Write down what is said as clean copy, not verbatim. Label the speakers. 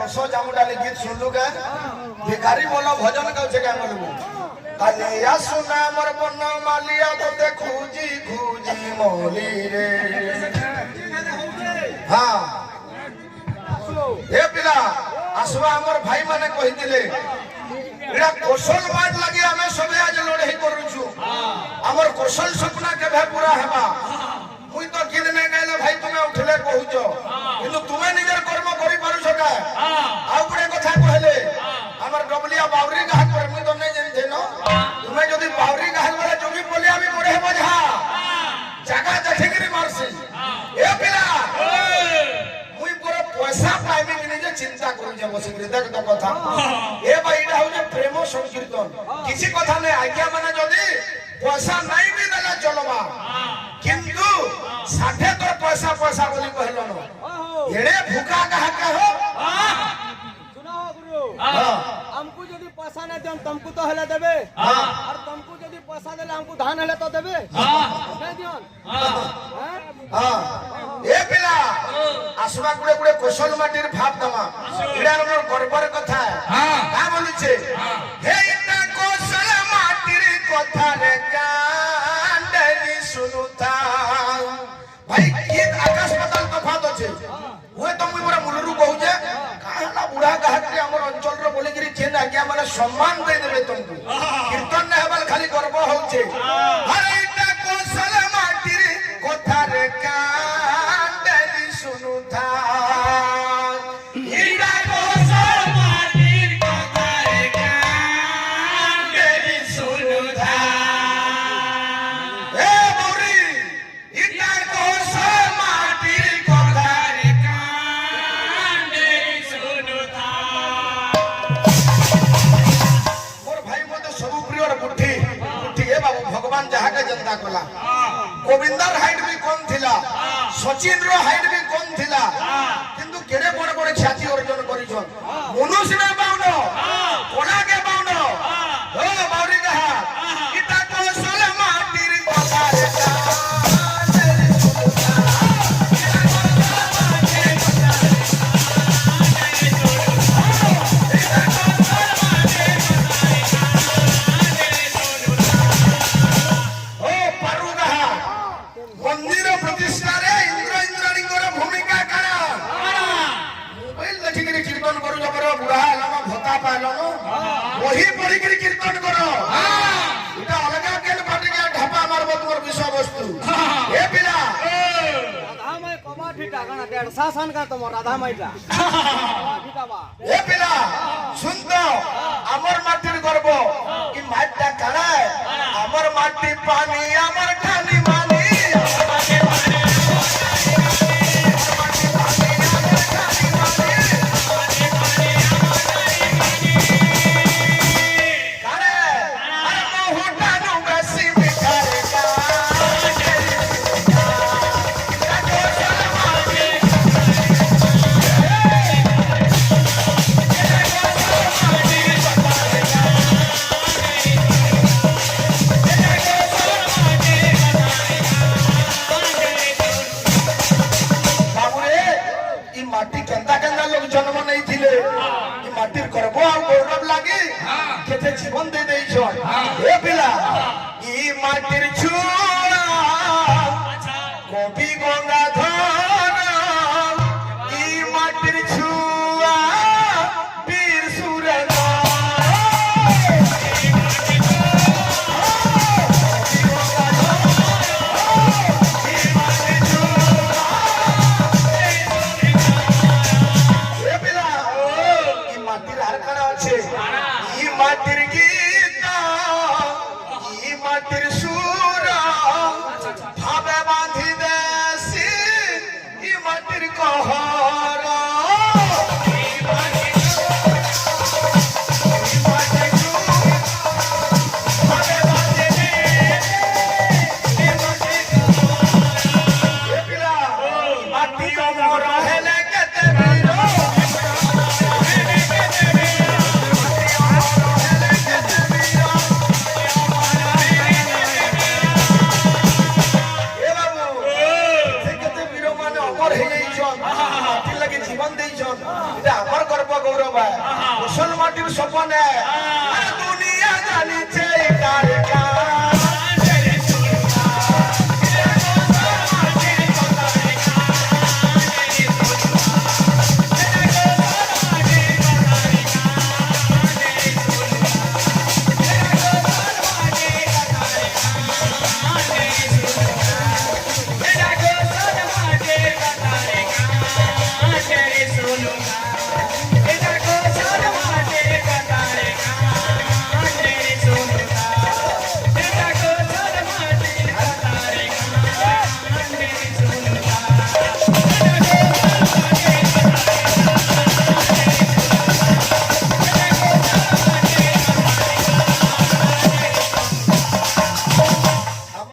Speaker 1: दस जामु डाली गीत सुनलु के भिखारी बोलो भजन गाउछे के बोलबो काले या सुना मोर बन मालिया तते खूजी खूजी मोली रे हां ए पिला आसवा हमर भाई माने कहितिले एडा कौशल बात लगी हमें सबे आज लड़ाई करूछु हमर कौशल सपना केभे पूरा हेबा मुई तो किदने गैले भाई तुमे उठले कहूचो किंतु तुमे निजर कर्म करि पारुछ का आ गुडे कथा कहले हमर डबलिया बावरी गाह पर मुई तो नै जनि देनो तुमे जदी बावरी गाह वाला जोगी बोलिया भी मोरे मजा जगह देखिकरी मारसी ए पिला मुई पूरा पैसा पाइबे कि निजे चिंता करू जे बसिकरी देख तो कथा ए भाई इडा हो जे प्रेम संकीर्तन किसी कथा नै आज्ञा माने जदी पैसा नहीं भी देला चलबा किंतु साथे तो पैसा पैसा बोली कहलो न एड़े भूखा कहा के हो
Speaker 2: सुनो गुरु हमको यदि पैसा न देन तुमको तो हले देबे और तुमको यदि पैसा देले हमको धान हले तो देबे नहीं दियन
Speaker 1: हां ए पिला आसवा गुडे गुडे कोसल माटीर भाप दमा एडा हमर गर्वर कथा हां का बोली छे हे इतना कोसल माटीर कथा रे कांडली सुनुता भाई गीत आकाश पाताल तफात আছে ওই তো মুই বড় মুলরু কহু যে কালা বুড়া গাহকে हमर অঞ্চল র বলি গরি চেন আজ্ঞা মানে সম্মান দে দেবে তুমকু কীর্তন না হেবাল খালি গর্ব হচ্ছে আরে এটা কোসল মাটির কথা রে কান্ডলি শুনুথা ইডা কোসল মাটির কথা রে কান্ডলি শুনুথা এ বৌরি ইডা কোসল মাটির কথা রে কান্ডলি শুনুথা मोर भाई मो तो सब प्रिय बुद्धि बुद्धि ए बाबू भगवान जहा के जनता कला गोविंदर हाइट भी कम थिला सचिन रो हाइट भी कम थिला किंतु केड़े बड़ बड़ ख्याति अर्जन करिछन मनुष्य में बाउनो कोना के बाउनो ओ बाउरी कहा इता कौशल माटीर कथा रे मंदिर प्रतिष्ठा रे इंद्र इंद्राणी भूमिका करा मोबाइल देखिकरी कीर्तन करू जबर बुढ़ा हलामा भत्ता पाइलो वही पढ़िकरी कीर्तन करो इटा अलगा केल फाटी के ढापा मारबो तोर विषय वस्तु ए पिला
Speaker 2: राधा माई कमाठी टाकाना 150 सन का तुम राधा माईटा कमाठी टाबा
Speaker 1: ए पिला सुन तो अमर माटीर गर्व कि माटीटा काड़ा अमर माटी पानी अमर खाली मानी माटी केंदा केंदा लोग जन्म नहीं थिले ई माटीर गर्व आ गौरव लागी केते जीवन दे देई छ ए पिला ई माटीर छुआ कवि गंगाधर ई माटीर छुआ वीर सुरना माटीर गीता ई माटीर सुर हुआ है कुशल माटी सपन है